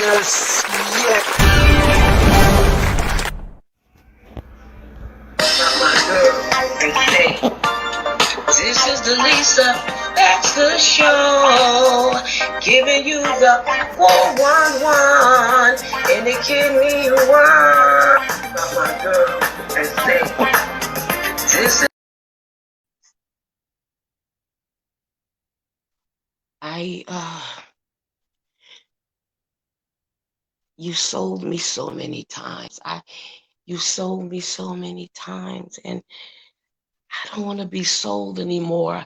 Yes, yes. This is the Lisa Baxter Show, giving you the 411 and the kidney one. About my girl and say, this is. You sold me so many times. You sold me so many times, and I don't want to be sold anymore.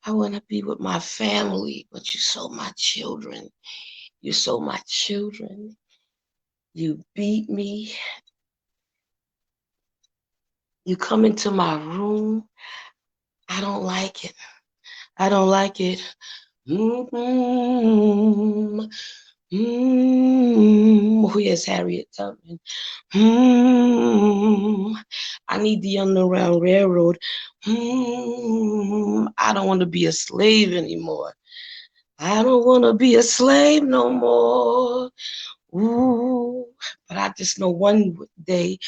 I want to be with my family, but you sold my children. You sold my children. You beat me. You come into my room. I don't like it. I don't like it. Mm-hmm. Who is Harriet Tubman? I need the Underground Railroad. I don't want to be a slave anymore. I don't want to be a slave no more. Ooh, but I just know one day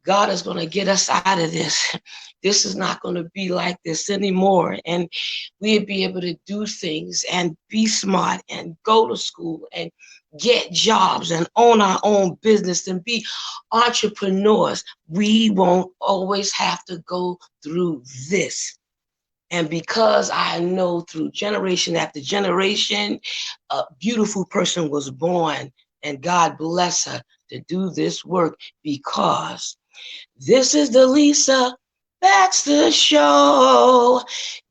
God is going to get us out of this. This is not going to be like this anymore. And we'll be able to do things and be smart and go to school and get jobs and own our own business and be entrepreneurs. We won't always have to go through this. And because I know through generation after generation, a beautiful person was born, and God bless her to do this work, because this is the Lisa Baxter Show,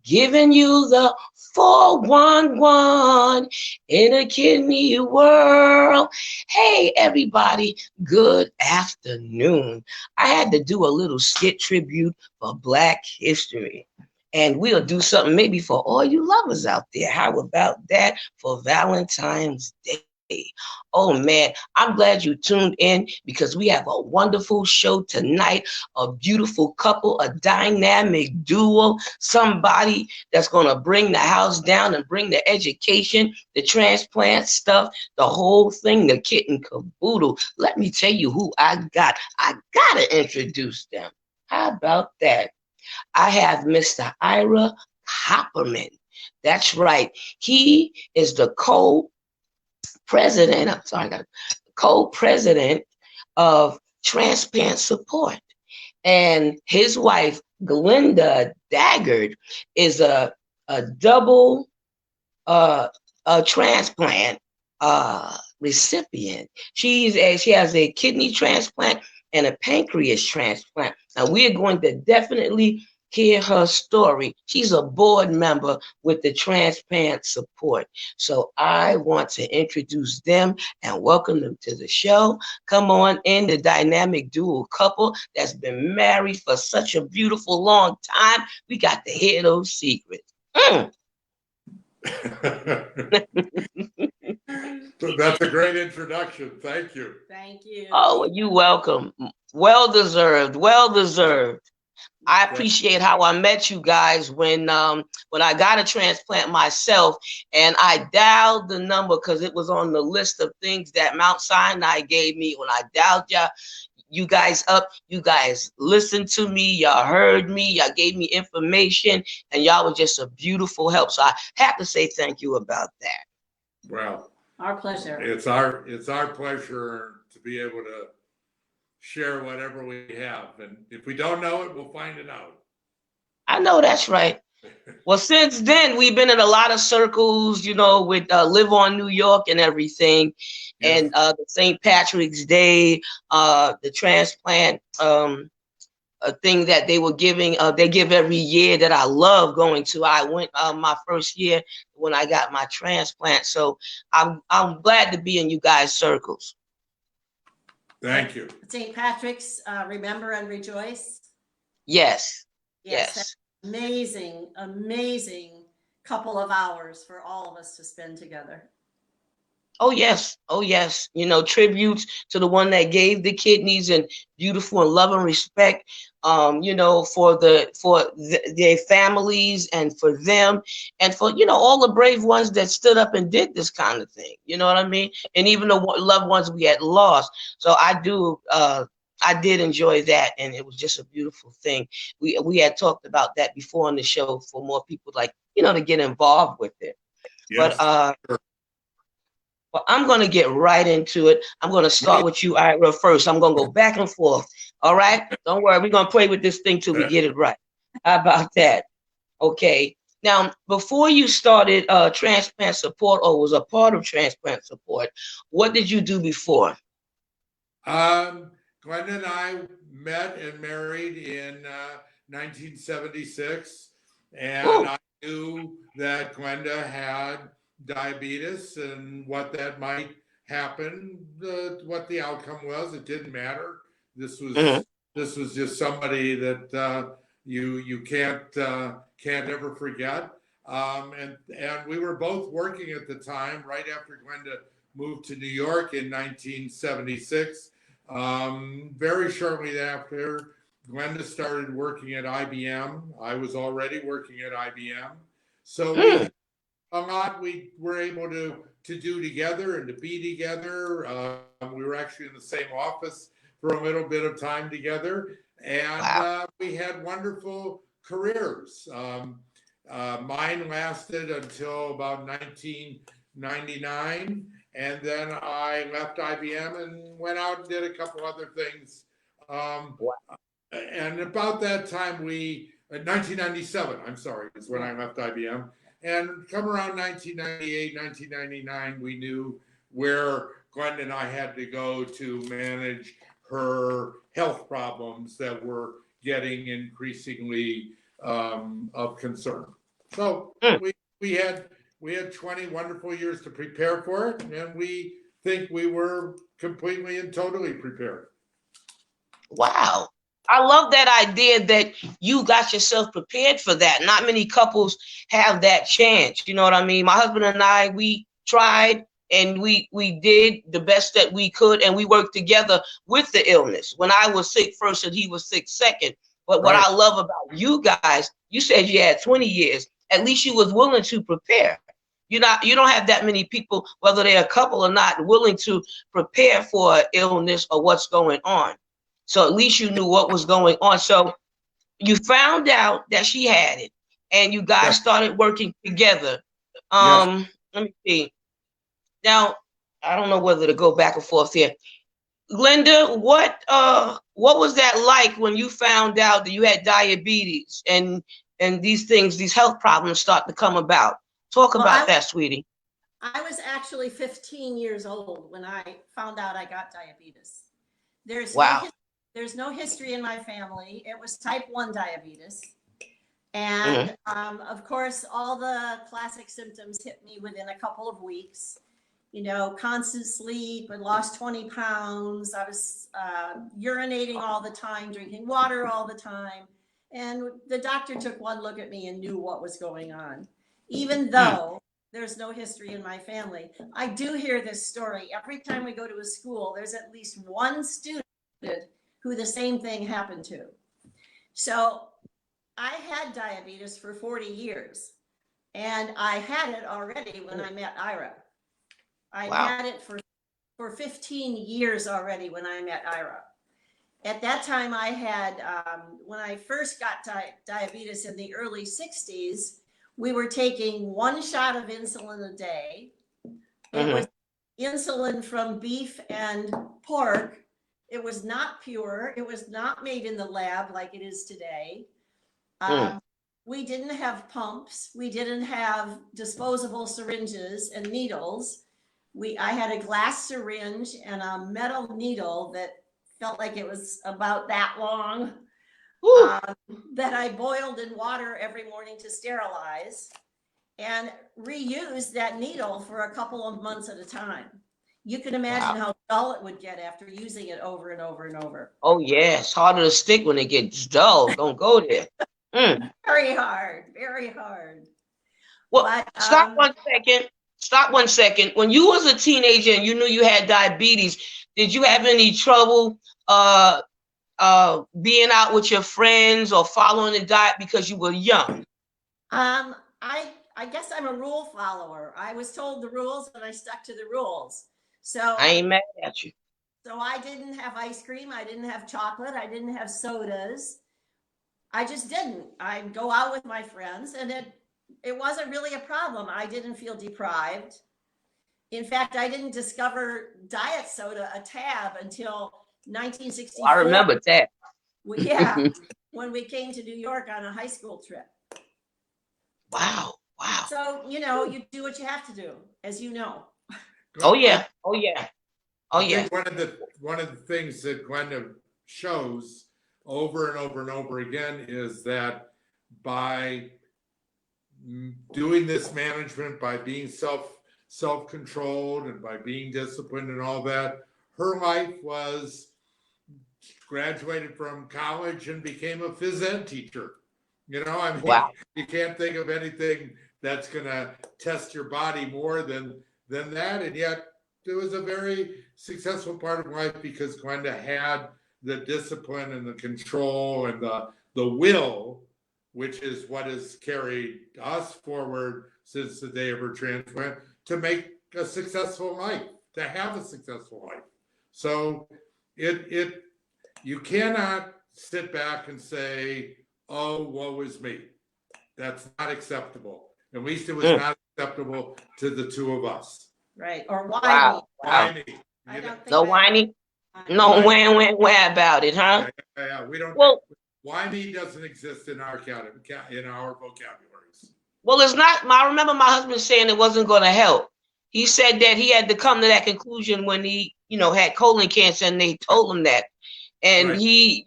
giving you the 411 in a kidney world. Hey, everybody, good afternoon. I had to do a little skit tribute for Black History. And we'll do something maybe for all you lovers out there. How about that for Valentine's Day? Oh man, I'm glad you tuned in, because we have a wonderful show tonight. A beautiful couple, a dynamic duo, somebody that's going to bring the house down and bring the education, the transplant stuff, the whole thing, the kit and caboodle. Let me tell you who I got. I got to introduce them. How about that? I have Mr. Ira Copperman. That's right. He is the co-president of Transplant Support. And his wife, Glinda Daggard, is a double a transplant recipient. She has a kidney transplant and a pancreas transplant. Now we are going to definitely hear her story. She's a board member with the Transplant Support. So I want to introduce them and welcome them to the show. Come on in, the dynamic dual couple that's been married for such a beautiful long time. We got to hear those secrets. So that's a great introduction. Thank you. Thank you. Oh, you welcome. Well deserved. Well deserved. I appreciate how I met you guys when I got a transplant myself, and I dialed the number because it was on the list of things that Mount Sinai gave me. When I dialed you guys up, you guys listened to me, y'all heard me, y'all gave me information, and y'all were just a beautiful help. So I have to say thank you about that. Well, our pleasure. It's our pleasure to be able to share whatever we have, and if we don't know it, we'll find it out. I know that's right. Well, since then, we've been in a lot of circles, with Live on New York and everything. Yes. And the St. Patrick's Day, the transplant a thing that they were giving, they give every year that I love going to. I went my first year when I got my transplant. So I'm glad to be in you guys' circles. Thank you. St. Patrick's, remember and rejoice. Yes. Yes. Amazing couple of hours for all of us to spend together. Oh yes, oh yes. You know, tributes to the one that gave the kidneys and beautiful and love and respect. You know, for their families and for them and for all the brave ones that stood up and did this kind of thing. You know what I mean? And even the loved ones we had lost. So I did enjoy that, and it was just a beautiful thing. We had talked about that before on the show for more people like to get involved with it. But Yes. Sure. well, I'm going to get right into it. I'm going to start with you, Ira, first. I'm going to go back and forth. All right? Don't worry. We're going to play with this thing till we get it right. How about that? Okay. Now, before you started transplant support or was a part of transplant support, what did you do before? Glenda and I met and married in 1976, and Ooh. I knew that Glenda had diabetes and what that might happen, what the outcome was. It didn't matter. This Mhm. was this was just somebody that you can't ever forget. And we were both working at the time, right after Glenda moved to New York in 1976. Very shortly thereafter, Glenda started working at IBM. I was already working at IBM. So we Mm. had a lot we were able to do together and to be together. We were actually in the same office for a little bit of time together, and Wow. we had wonderful careers. Mine lasted until about 1999, and then I left IBM and went out and did a couple other things. Um, Wow. and about that time, 1997, I'm sorry, is when I left IBM. And come around 1998, 1999, we knew where Glenda and I had to go to manage her health problems that were getting increasingly of concern. So Mm. we had we had 20 wonderful years to prepare for it, and we think we were completely and totally prepared. Wow. I love that idea that you got yourself prepared for that. Not many couples have that chance. You know what I mean? My husband and I, we tried and we did the best that we could, and we worked together with the illness. When I was sick first and he was sick second. But what Right. I love about you guys, you said you had 20 years. At least you was willing to prepare. You don't have that many people, whether they're a couple or not, willing to prepare for illness or what's going on. So at least you knew what was going on. So you found out that she had it, and you Yes. guys started working together. Yes. Let me see. Now, I don't know whether to go back and forth here. Linda, what was that like when you found out that you had diabetes and these things, these health problems start to come about? Talk Well, about that, sweetie. I was actually 15 years old when I found out I got diabetes. There's no Wow. there's no history in my family. It was type 1 diabetes. Mm-hmm. And of course, all the classic symptoms hit me within a couple of weeks. You know, constant sleep. I lost 20 pounds. I was urinating all the time, drinking water all the time. And the doctor took one look at me and knew what was going on. Even though there's no history in my family, I do hear this story. Every time we go to a school, there's at least one student who the same thing happened to. So I had diabetes for 40 years, and I had it already when I met Ira. I Wow. had it for 15 years already when I met Ira. At that time, I had, when I first got diabetes in the early 60s, we were taking one shot of insulin a day. It was insulin from beef and pork. It was not pure. It was not made in the lab like it is today. We didn't have pumps. We didn't have disposable syringes and needles. I had a glass syringe and a metal needle that felt like it was about that long, that I boiled in water every morning to sterilize and reused that needle for a couple of months at a time. You can imagine Wow. how dull it would get after using it over and over and over. Oh yeah, it's harder to stick when it gets dull. Don't go there. Very hard, very hard. Well, But stop 1 second. stop 1 second. When you was a teenager and you knew you had diabetes, did you have any trouble being out with your friends or following the diet because you were young? I guess I'm a rule follower. I was told the rules and I stuck to the rules. So I ain't mad at you. so I didn't have ice cream, I didn't have chocolate, I didn't have sodas. I just didn't. I'd go out with my friends and it wasn't really a problem. I didn't feel deprived. In fact, I didn't discover diet soda, a tab, until 1964. I remember that. Yeah, when we came to New York on a high school trip. Wow. So, you do what you have to do, as you know. Oh yeah. I think one of the things that Glenda shows over and over and over again is that by doing this management, by being self-controlled and by being disciplined and all that, her life was graduated from college and became a phys ed teacher. I mean, Wow. you can't think of anything that's going to test your body more than that. And yet it was a very successful part of life because Glenda had the discipline and the control and the will, which is what has carried us forward since the day of her transplant, to make a successful life, to have a successful life. So you cannot sit back and say, oh, woe is me. That's not acceptable. At least it was not acceptable to the two of us. Right. Or why Wow. Why me? I don't think No whining? No wham about it, huh? Yeah, we don't. Well, why me doesn't exist in our vocabularies. Well, it's not. I remember my husband saying it wasn't going to help. He said that he had to come to that conclusion when he, had colon cancer, and they told him that. And Right. he,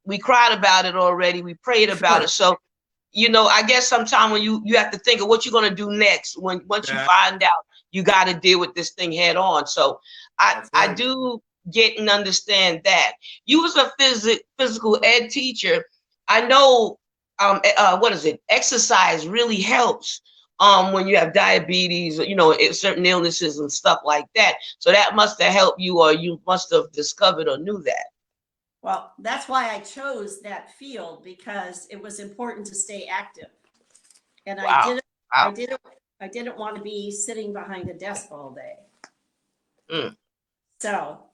we cried about it already. We prayed about it. So, I guess sometime when you have to think of what you're going to do next. Once you find out, you got to deal with this thing head on. So I do get and understand that. You was a physical ed teacher. I know, exercise really helps when you have diabetes, certain illnesses and stuff like that. So that must have helped you, or you must have discovered or knew that. Well, that's why I chose that field, because it was important to stay active. And Wow. I didn't want to be sitting behind a desk all day. So.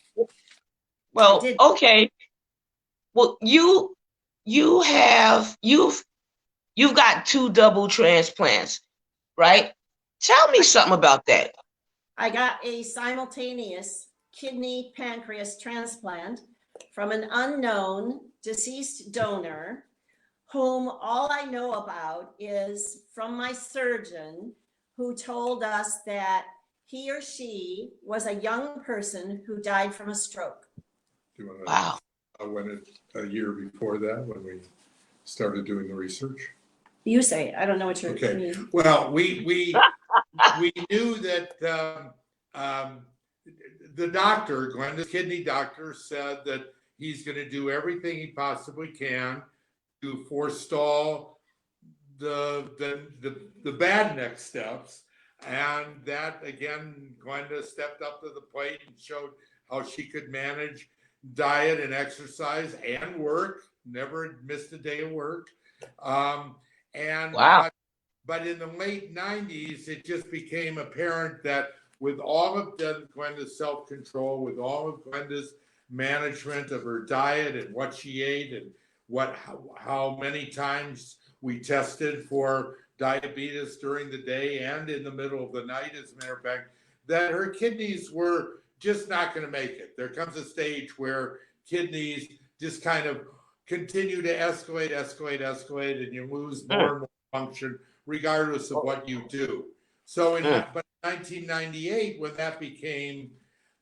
Well, okay. Well, you've got 2 double transplants, right? Tell me something about that. I got a simultaneous kidney pancreas transplant from an unknown deceased donor, whom all I know about is from my surgeon, who told us that he or she was a young person who died from a stroke. Do you want to? Wow. When a year before that, when we started doing the research. You say it. I don't know what you're okay. mean. Well, we knew that the doctor, Glenda's kidney doctor, said that he's going to do everything he possibly can to forestall the bad next steps. And that, again, Glenda stepped up to the plate and showed how she could manage diet and exercise and work, never missed a day of work. Wow. But in the late 90s, it just became apparent that with all of Glenda's self-control, with all of Glenda's management of her diet and what she ate and how many times we tested for diabetes during the day and in the middle of the night, as a matter of fact, that her kidneys were just not going to make it. There comes a stage where kidneys just kind of continue to escalate, and you lose more and more function regardless of what you do. So in 1998, when that became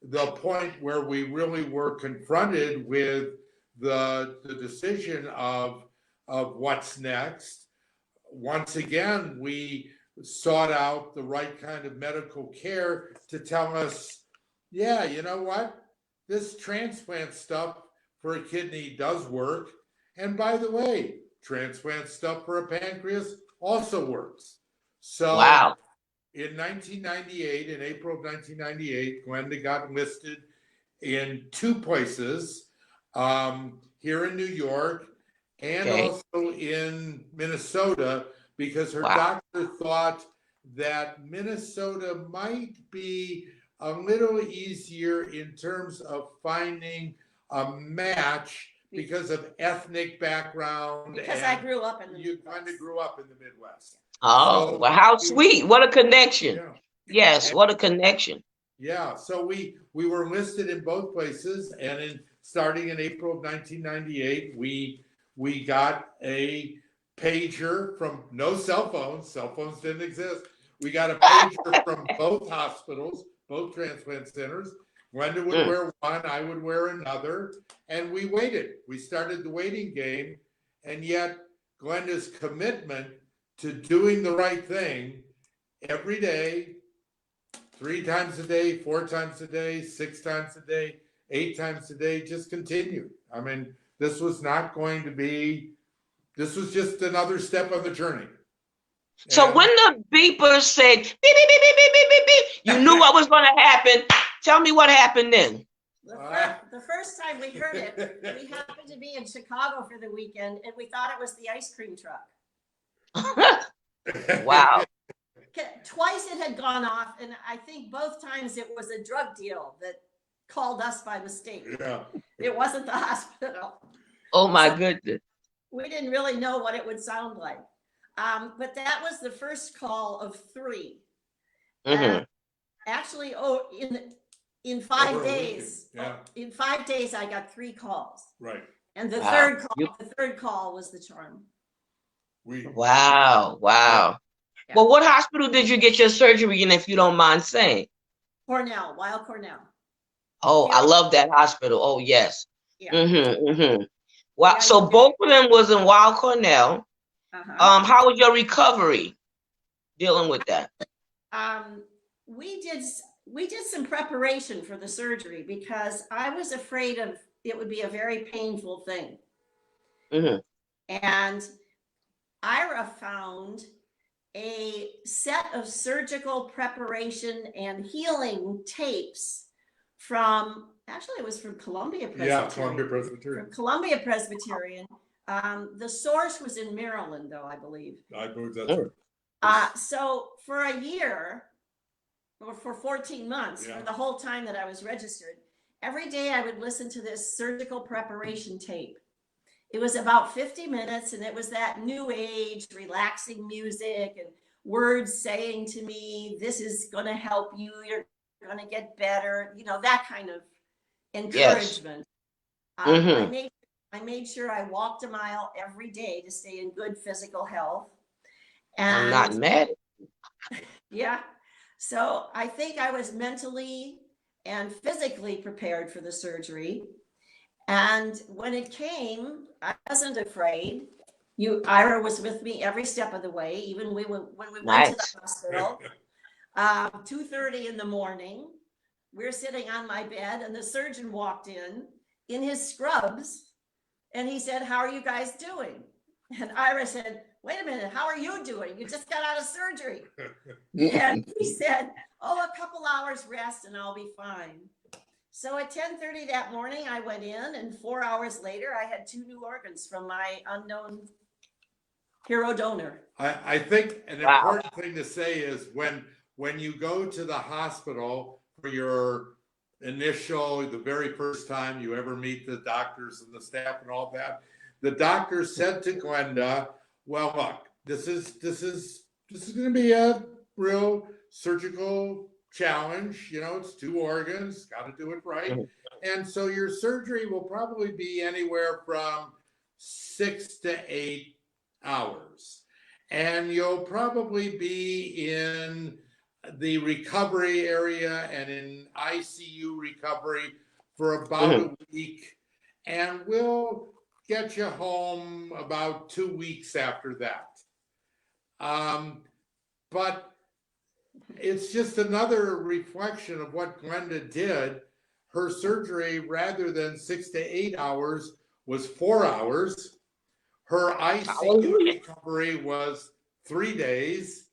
the point where we really were confronted with the decision of what's next, once again, we sought out the right kind of medical care to tell us, yeah, you know what? This transplant stuff for a kidney does work. And by the way, transplant stuff for a pancreas also works. So wow. in 1998, in April of 1998, Glenda got enlisted in two places, here in New York and Okay. also in Minnesota, because her Wow. doctor thought that Minnesota might be a little easier in terms of finding a match because of ethnic background. Because I grew up in the you Midwest. kind of grew up in the Midwest. Oh, So well, how sweet. What a connection. yeah. Yes, what a connection. Yeah, so we were enlisted in both places, and starting in April of 1998, we got a pager from no cell phones. Cell phones didn't exist. We got a pager from both hospitals, both transplant centers. Glenda would wear one, I would wear another, and we waited. We started the waiting game, and yet Glenda's commitment to doing the right thing every day, 3 times a day, 4 times a day, 6 times a day, 8 times a day, just continued. I mean, this was not going to be, this was just another step on the journey. So when the beeper said beep, beep, beep, beep, beep, beep, beep, beep, you knew what was going to happen. Tell me what happened then. The first time we heard it, we happened to be in Chicago for the weekend, and we thought it was the ice cream truck. Wow. Twice it had gone off, and I think both times it was a drug deal that called us by mistake. Yeah. It wasn't the hospital. Oh my goodness. We didn't really know what it would sound like. But that was the first call of 3. Actually, in 5 days, in 5 days, I got 3 calls. Right. And the third call was the charm. Wow. Wow. Yeah. Well, what hospital did you get your surgery in, if you don't mind saying? Cornell, Weill Cornell. Oh, I love that hospital. Oh, yes. Yeah. Wow. Yeah, so both of them was in Weill Cornell. How was your recovery dealing with that? We did some preparation for the surgery because I was afraid of it would be a very painful thing. And Ira found a set of surgical preparation and healing tapes from, actually it was from Columbia Presbyterian. Yeah, Columbia Presbyterian. From Columbia Presbyterian. The source was in Maryland, though, I believe. I believe that's right. So for a year, or for 14 months, for the whole time that I was registered, every day I would listen to this surgical preparation tape. It was about 50 minutes, and it was that new age, relaxing music and words saying to me, this is going to help you, you're going to get better, you know, that kind of encouragement. Yes. I made sure I walked a mile every day to stay in good physical health. And I'm not mad. Yeah. So I think I was mentally and physically prepared for the surgery. And when it came, I wasn't afraid. Ira was with me every step of the way, even when we went to the hospital. 2:30 in the morning, we're sitting on my bed, and the surgeon walked in his scrubs, and he said, "How are you guys doing?" And Ira said, "Wait a minute, how are you doing? You just got out of surgery." And he said, "Oh, a couple hours rest and I'll be fine." So at 10:30 that morning, I went in, and 4 hours later, I had 2 new organs from my unknown hero donor. I think an important thing to say is when you go to the hospital for your the very first time you ever meet the doctors and the staff and all that, the doctor said to Glenda, "Well, look, this is going to be a real surgical challenge. You know, it's 2 organs, got to do it right. And so your surgery will probably be anywhere from 6 to 8 hours. And you'll probably be in the recovery area and in ICU recovery for about a week. And we'll get you home about 2 weeks after that." But it's just another reflection of what Glenda did. Her surgery, rather than 6 to 8 hours, was 4 hours. Her ICU recovery was 3 days.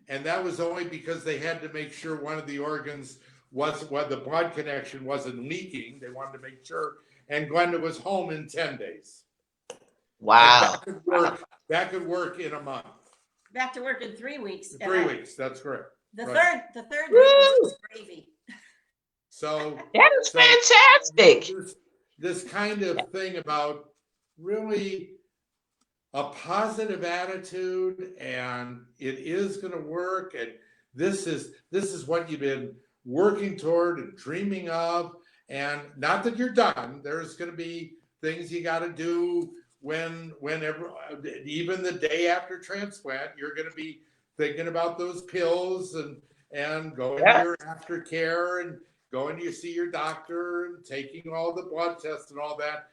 and that was only because they had to make sure one of the organs the blood connection wasn't leaking. They wanted to make sure, and Glenda was home in 10 days. And Wow. that could work in a month. Back to work in 3 weeks. 3 weeks, that's correct. The Right. third week was just gravy. So That is fantastic. This kind of thing about really a positive attitude, and it is going to work, and this is what you've been working toward and dreaming of, and not that you're done. There's going to be things you got to do whenever, even the day after transplant, you're going to be thinking about those pills and going to your aftercare and going to see your doctor and taking all the blood tests and all that.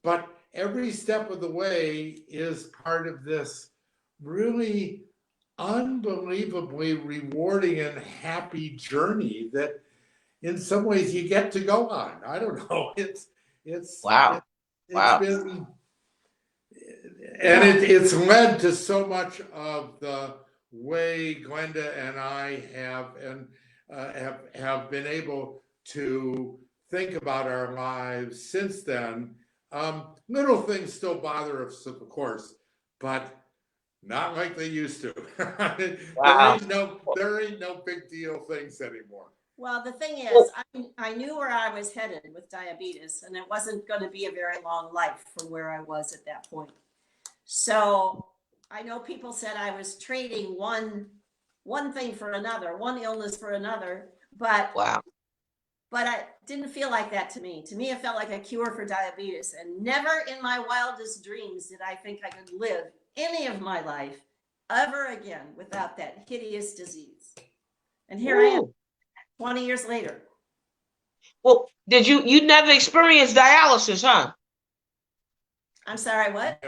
But every step of the way is part of this really unbelievably rewarding and happy journey that in some ways you get to go on. I don't know. It's Wow. been, and it's led to so much of the way Glenda and I have been able to think about our lives since then. Little things still bother us, of course, but not like they used to. Wow. There ain't no big deal things anymore. Well, the thing is, I knew where I was headed with diabetes, and it wasn't going to be a very long life from where I was at that point. So I know people said I was trading one thing for another, one illness for another, but Wow. But I didn't feel like that to me. To me, it felt like a cure for diabetes. And never in my wildest dreams did I think I could live any of my life ever again without that hideous disease. And here I am, 20 years later. Well, you never experienced dialysis, huh? I'm sorry, what?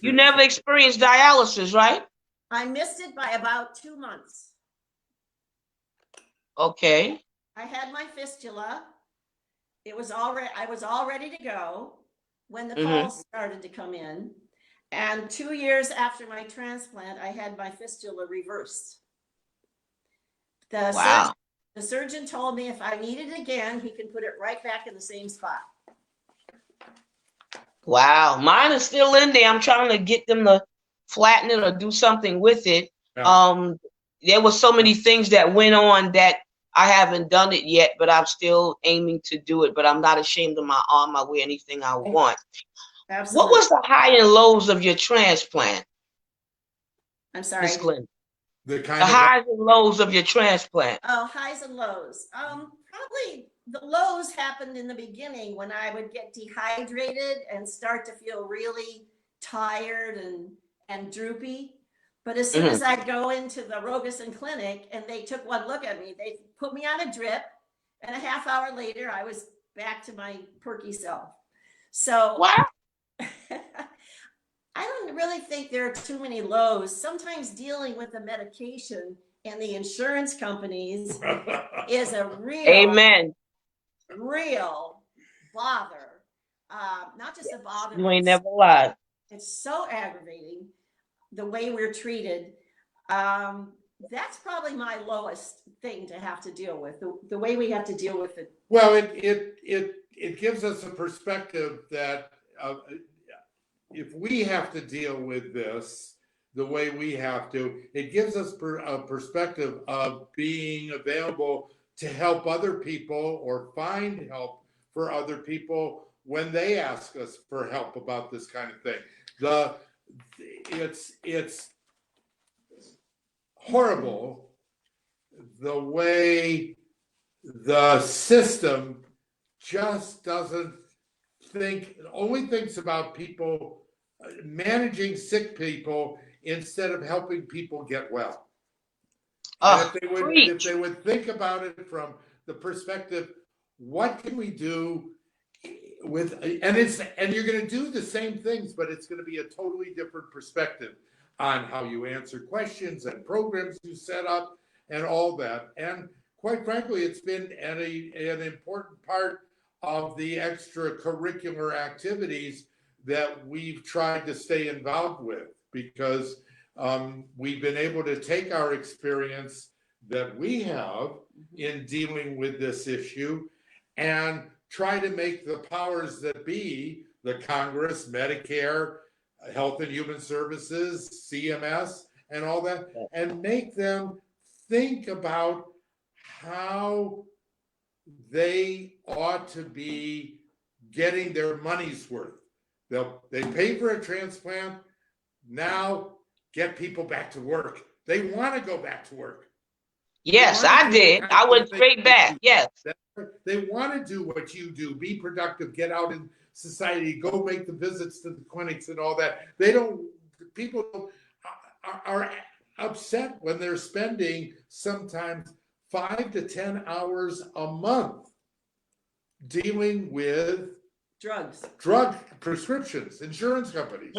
You never experienced dialysis, right? I missed it by about 2 months. Okay. I had my fistula. I was all ready to go when the calls started to come in. And 2 years after my transplant, I had my fistula reversed. The surgeon told me if I need it again, he can put it right back in the same spot. Wow. Mine is still in there. I'm trying to get them to flatten it or do something with it. Yeah. There were so many things that went on that I haven't done it yet, but I'm still aiming to do it. But I'm not ashamed of my arm. I wear anything I want. Absolutely. What was the high and lows of your transplant? I'm sorry. Miss Glenn. The highs and lows of your transplant. Oh, highs and lows. Probably the lows happened in the beginning when I would get dehydrated and start to feel really tired and droopy. But as soon as I go into the Rogerson clinic and they took one look at me, they put me on a drip, and a half hour later, I was back to my perky self. So wow. I don't really think there are too many lows. Sometimes dealing with the medication and the insurance companies is a real bother. Not just a bother. You ain't never lied. It's so aggravating the way we're treated. That's probably my lowest thing to have to deal with, the way we have to deal with it. Well, it gives us a perspective that if we have to deal with this the way we have to, it gives us a perspective of being available to help other people or find help for other people when they ask us for help about this kind of thing. It's horrible the way the system just doesn't only thinks about people managing sick people instead of helping people get well. If they would think about it from the perspective, what can we do and you're going to do the same things, but it's going to be a totally different perspective on how you answer questions and programs you set up and all that. And quite frankly, it's been an important part of the extracurricular activities that we've tried to stay involved with, because we've been able to take our experience that we have in dealing with this issue and try to make the powers that be, the Congress, Medicare, Health and Human Services, CMS, and all that, and make them think about how they ought to be getting their money's worth. They pay for a transplant, now get people back to work. They want to go back to work. Yes, I did. I went straight back. Yes. They want to do what you do, be productive, get out in society, go make the visits to the clinics and all that. People are upset when they're spending sometimes 5 to 10 hours a month dealing with drug prescriptions, insurance companies,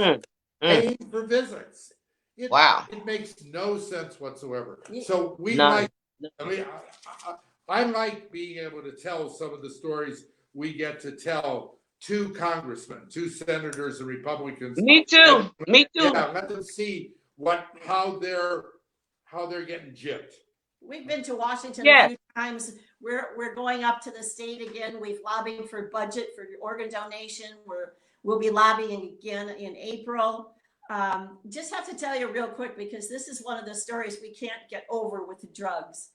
paying for visits. It makes no sense whatsoever. So I like being able to tell some of the stories we get to tell to congressmen, to senators and Republicans. Me too. Me too. Yeah, let them see how they're getting gypped. We've been to Washington a few times. We're going up to the state again. We've lobbied for budget for organ donation. We'll be lobbying again in April. Just have to tell you real quick, because this is one of the stories we can't get over with the drugs.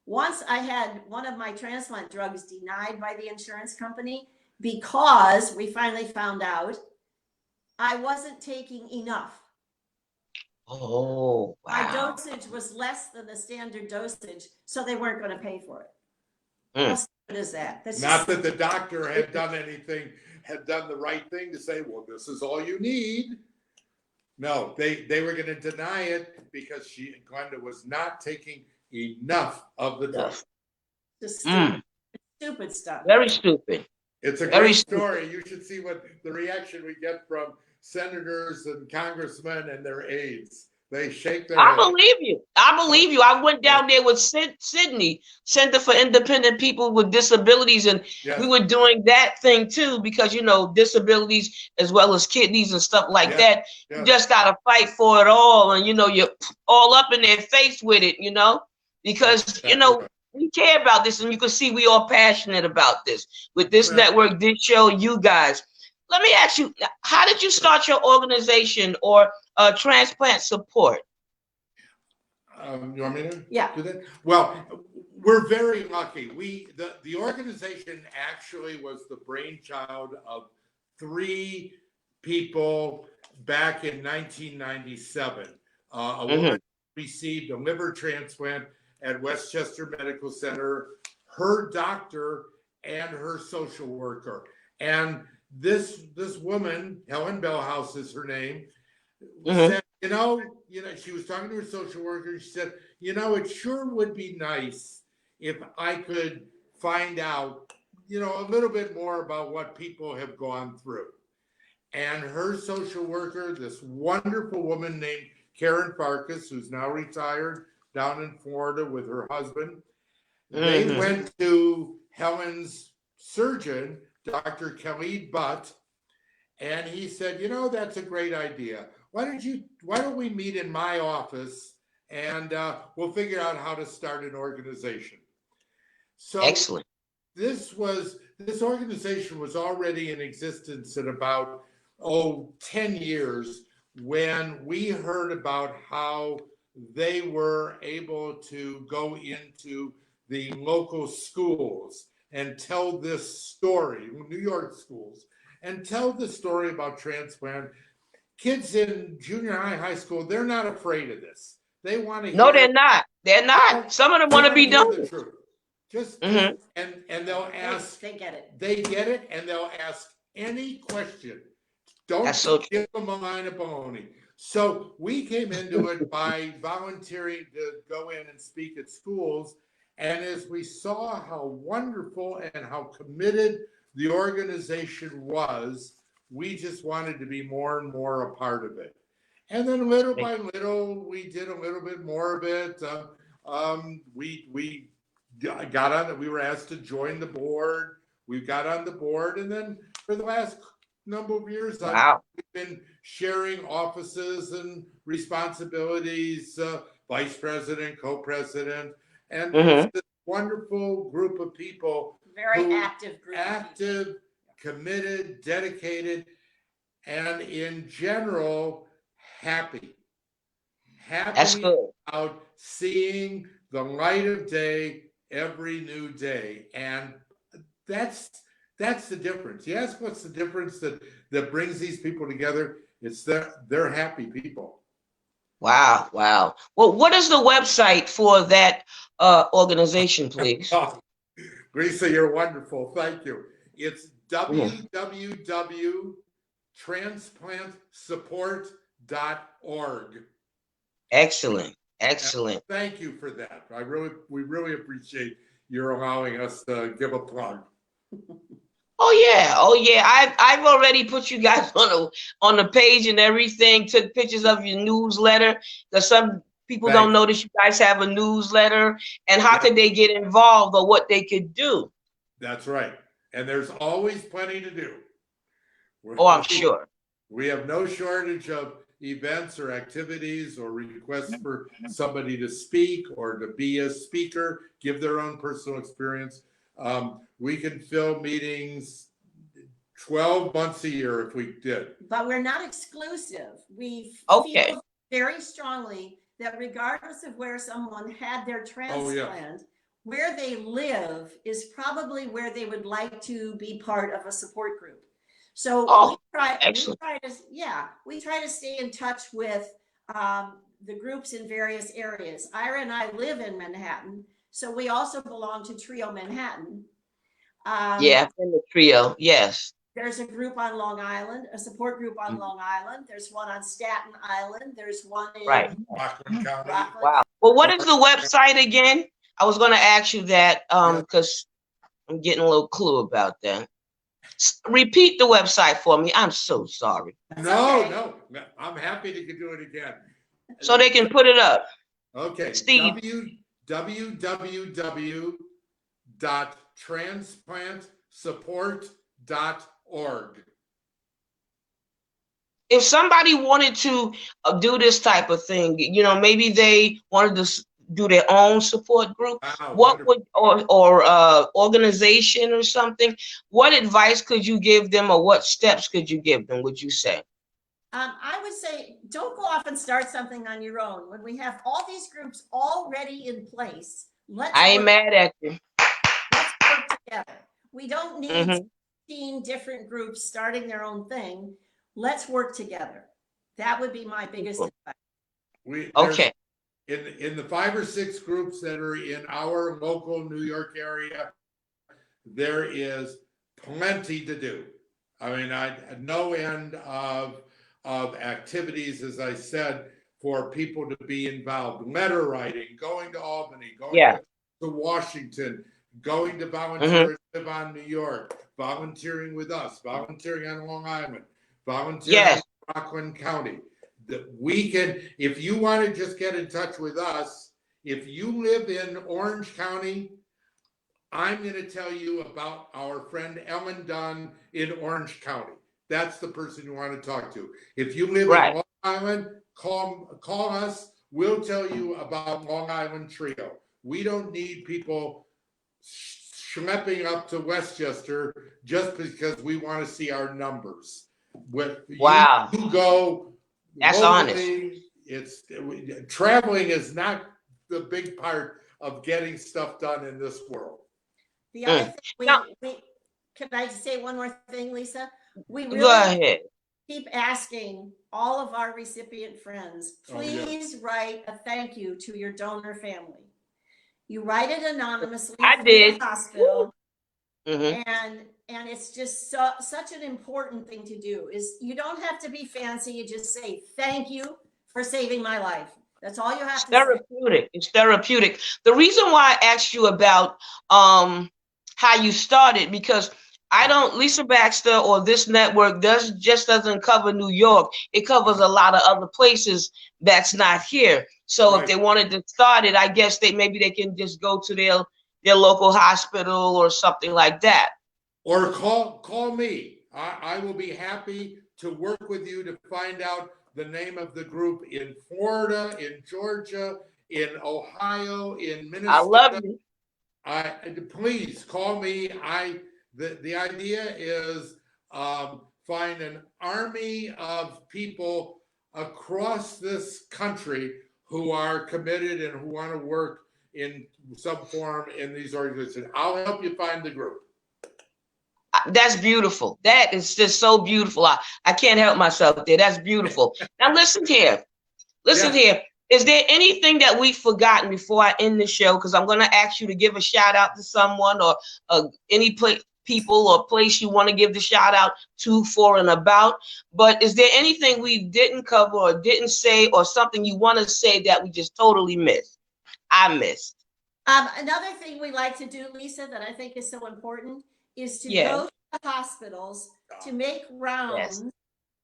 Once I had one of my transplant drugs denied by the insurance company because we finally found out I wasn't taking enough. Oh, wow. My dosage was less than the standard dosage, so they weren't going to pay for it. How stupid is that? Not that the doctor had done the right thing to say, well, this is all you need. No, they were going to deny it because Glenda was not taking enough of the drug. Just stupid stuff. Very stupid. It's a great story. You should see what the reaction we get from senators and congressmen and their aides. They shake their head. I believe you. I went down there with Sydney, Center for Independent People with Disabilities, and we were doing that thing too, because, disabilities as well as kidneys and stuff like that. You just got to fight for it all. And, you're all up in their face with it, because, we care about this, and you can see we all passionate about this with this network, this show, you guys. Let me ask you, how did you start your organization or transplant support? You want me to do that? Well, we're very lucky. The organization actually was the brainchild of 3 people back in 1997. A woman received a liver transplant at Westchester Medical Center, her doctor and her social worker. And this woman, Helen Bellhouse is her name, said, she was talking to her social worker. She said, it sure would be nice if I could find out, a little bit more about what people have gone through. And her social worker, this wonderful woman named Karen Farkas, who's now retired down in Florida with her husband, they went to Helen's surgeon, Dr. Khalid Butt, and he said, that's a great idea. Why don't we meet in my office and we'll figure out how to start an organization. So excellent. This organization was already in existence in about 10 years when we heard about how they were able to go into the local schools and tell this story, New York schools, and tell the story about transplant. Kids in junior high school, they're not afraid of this. They want to hear. No, they're not. They're not. Some of them want to be done. The truth. And they'll ask. They get it. They get it, and they'll ask any question. Don't give them a line of baloney. So we came into it by volunteering to go in and speak at schools. And as we saw how wonderful and how committed the organization was, we just wanted to be more and more a part of it. And then little by little, we did a little bit more of it. We got on, we were asked to join the board. We got on the board. And then for the last number of years, we've been sharing offices and responsibilities, vice president, co-president, and Mm-hmm. it's this wonderful group of people. Very active group. Active, committed, dedicated, and in general, happy. That's Happy good. about seeing the light of day every new day. And that's the difference. You ask what's the difference that brings these people together? It's they're happy people. Wow, wow. Well, what is the website for that organization, please? Oh, Lisa, you're wonderful. Thank you. It's Mhm. www.transplantsupport.org. Excellent, excellent. Thank you for that. We really appreciate your allowing us to give a plug. Oh yeah, oh yeah. I've already put you guys on the page and everything. Took pictures of your newsletter because some people don't Thanks. notice you guys have a newsletter. And how Yeah. could they get involved or what they could do? That's right. And there's always plenty to do. Oh, I'm sure. We have no shortage of events or activities or requests for somebody to speak or to be a speaker, give their own personal experience. We can fill meetings 12 months a year if we did. But we're not exclusive. We Okay. feel very strongly that regardless of where someone had their transplant, where they live is probably where they would like to be part of a support group. So we try to stay in touch with the groups in various areas. Ira and I live in Manhattan, so we also belong to Trio Manhattan. Yeah, in the trio, yes. There's a group on Long Island, a support group on Long Island. There's one on Staten Island. There's one in Rockland County. Wow. Well, what is the website again? I was going to ask you that because I'm getting a little clue about that. Repeat the website for me. I'm so sorry. No, I'm happy to do it again. So they can put it up. Okay. Steve. www.transplantsupport.org. If somebody wanted to do this type of thing, you know, maybe they wanted to do their own support group, what would or organization or something, what advice could you give them or what steps could you give them, would you say? I would say don't go off and start something on your own. When we have all these groups already in place, I ain't mad at you. Let's work together. We don't need 15 different groups starting their own thing. Let's work together. That would be my biggest advice. Okay. In the 5 or 6 groups that are in our local New York area, there is plenty to do. I mean, no end of activities, as I said, for people to be involved. Letter writing, going to Albany, going to Washington, going to volunteer in New York, volunteering with us, volunteering on Long Island, volunteering in Rockland County. That we can, if you want to just get in touch with us, if you live in Orange County, I'm going to tell you about our friend Ellen Dunn in Orange County. That's the person you want to talk to. If you live in Long Island, call us. We'll tell you about Long Island Trio. We don't need people schlepping up to Westchester just because we want to see our numbers. You go. That's locally, traveling is not the big part of getting stuff done in this world. The other thing can I say one more thing, Lisa? We really keep asking all of our recipient friends, please write a thank you to your donor family. You write it anonymously I did. The hospital. And it's just such an important thing to do. Is you don't have to be fancy. You just say thank you for saving my life. That's all you have to say. It's therapeutic. The reason why I asked you about how you started, because Lisa Baxter or this network doesn't cover New York. It covers a lot of other places that's not here. So if they wanted to start it, I guess maybe they can just go to their local hospital or something like that. Or call me. I will be happy to work with you to find out the name of the group in Florida, in Georgia, in Ohio, in I love Minnesota. you. Please call me. The idea is find an army of people across this country who are committed and who want to work in some form in these organizations. I'll help you find the group. That's beautiful. That is just so beautiful. I can't help myself there. That's beautiful. Now listen here. Listen Yes. here. Is there anything that we've forgotten before I end the show? Because I'm going to ask you to give a shout out to someone, or any people or place you want to give the shout out to, for, and about. But is there anything we didn't cover or didn't say, or something you want to say that we just totally missed? I missed. Another thing we like to do, Lisa, that I think is so important is to Yeah. go to the hospitals, to make rounds Yes.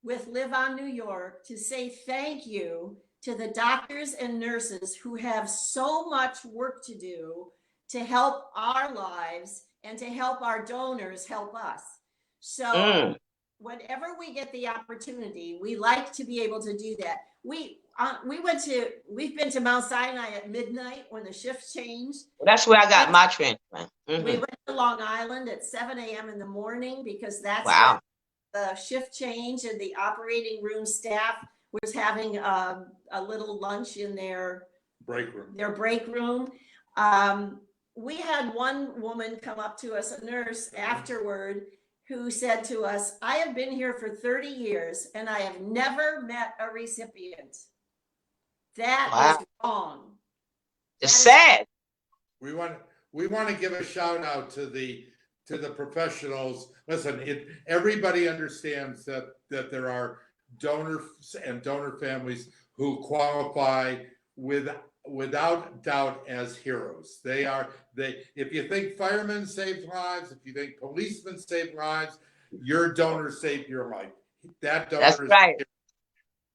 with Live on New York, to say thank you to the doctors and nurses who have so much work to do to help our lives and to help our donors help us. So whenever we get the opportunity, we like to be able to do that. We've been to Mount Sinai at midnight when the shift changed. Well, that's where I got my transplant. We went to Long Island at 7 a.m. in the morning, because that's Wow. when the shift change, and the operating room staff was having a little lunch in their Break room. We had one woman come up to us, a nurse, afterward, who said to us, "I have been here for 30 years and I have never met a recipient." That is wrong. It's sad. We want to give a shout out to the professionals. Listen, everybody understands that there are donors and donor families who qualify without doubt as heroes. If you think firemen save lives, if you think policemen save lives, your donor saved your life. That donor That's right.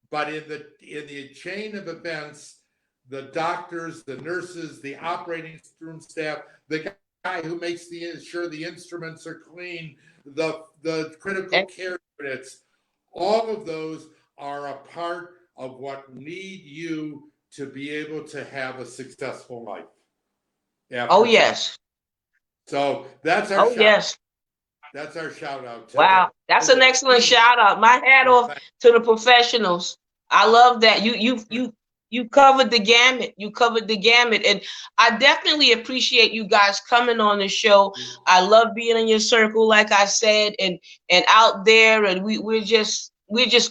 But in the chain of events, the doctors, the nurses, the operating room staff, the guy who makes sure the instruments are clean, the critical care units, all of those are a part of what need you to be able to have a successful life. Oh yes. So that's our shout. Yes. That's our shout out. Wow, that's an excellent shout out. My hat off to the professionals. I love that. You covered the gamut. You covered the gamut. And I definitely appreciate you guys coming on the show. I love being in your circle, like I said, and out there, and we're just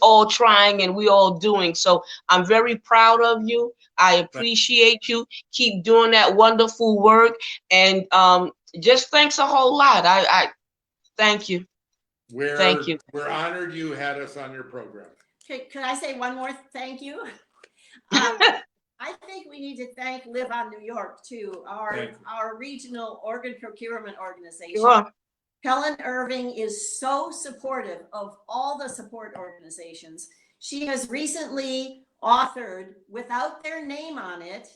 all trying, and we all doing. So I'm very proud of you. I appreciate you. Keep doing that wonderful work. And just thanks a whole lot. I thank you. Thank you. We're honored you had us on your program. Could I say one more thank you? I think we need to thank Live on New York too, our regional organ procurement organization. Sure. Helen Irving is so supportive of all the support organizations. She has recently authored, without their name on it,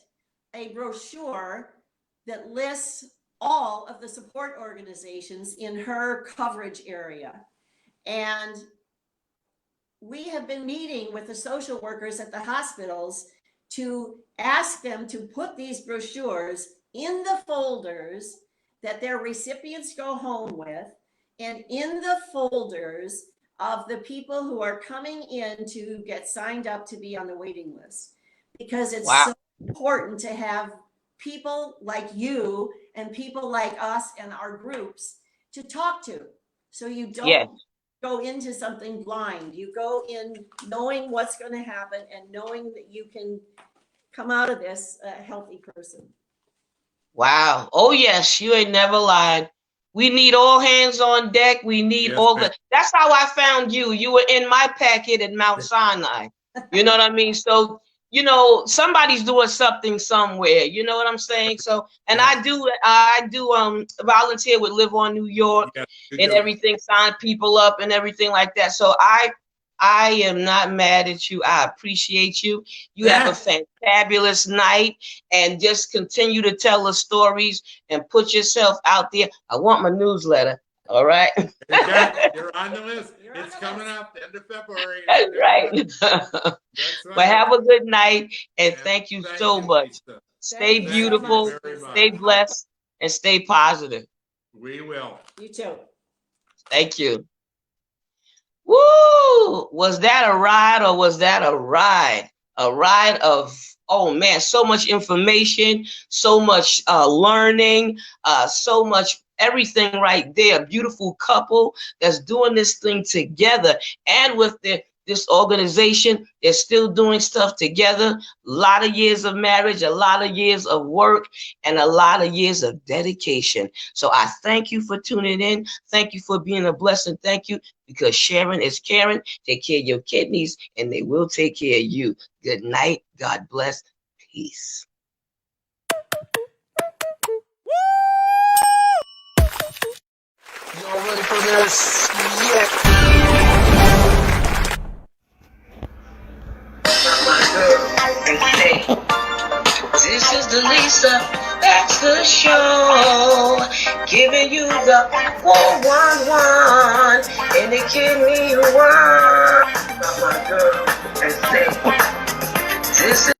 a brochure that lists all of the support organizations in her coverage area. And we have been meeting with the social workers at the hospitals to ask them to put these brochures in the folders that their recipients go home with, and in the folders of the people who are coming in to get signed up to be on the waiting list. Because it's so important to have people like you and people like us and our groups to talk to. So you don't go into something blind. You go in knowing what's going to happen and knowing that you can come out of this a healthy person. Wow. Oh yes, you ain't never lied. We need all hands on deck. We need that's how I found you. You were in my packet at Mount Sinai. You know what I mean? So, somebody's doing something somewhere. You know what I'm saying? So, and I do volunteer with Live on New York and everything, sign people up and everything like that. So I am not mad at you. I appreciate you. You have a fabulous night, and just continue to tell the stories and put yourself out there. I want my newsletter. All right. You're on the list. It's coming up end of February. That's right. That's But right. have a good night and thank you Thank so you, much. Lisa. Stay Thank you so beautiful, much, very Lisa. stay blessed, and stay positive. We will. You too. Thank you. Woo! Was that a ride or was that a ride? A ride of, oh man, so much information, so much learning, so much everything right there. Beautiful couple that's doing this thing together. And with this organization, they're still doing stuff together. A lot of years of marriage, a lot of years of work, and a lot of years of dedication. So I thank you for tuning in. Thank you for being a blessing. Thank you, because sharing is caring. Take care of your kidneys, and they will take care of you. Good night. God bless. Peace. Y'all ready for this? This is the Lisa Baxter Show, giving you the 411 and the kidney one. My girl, and say, this is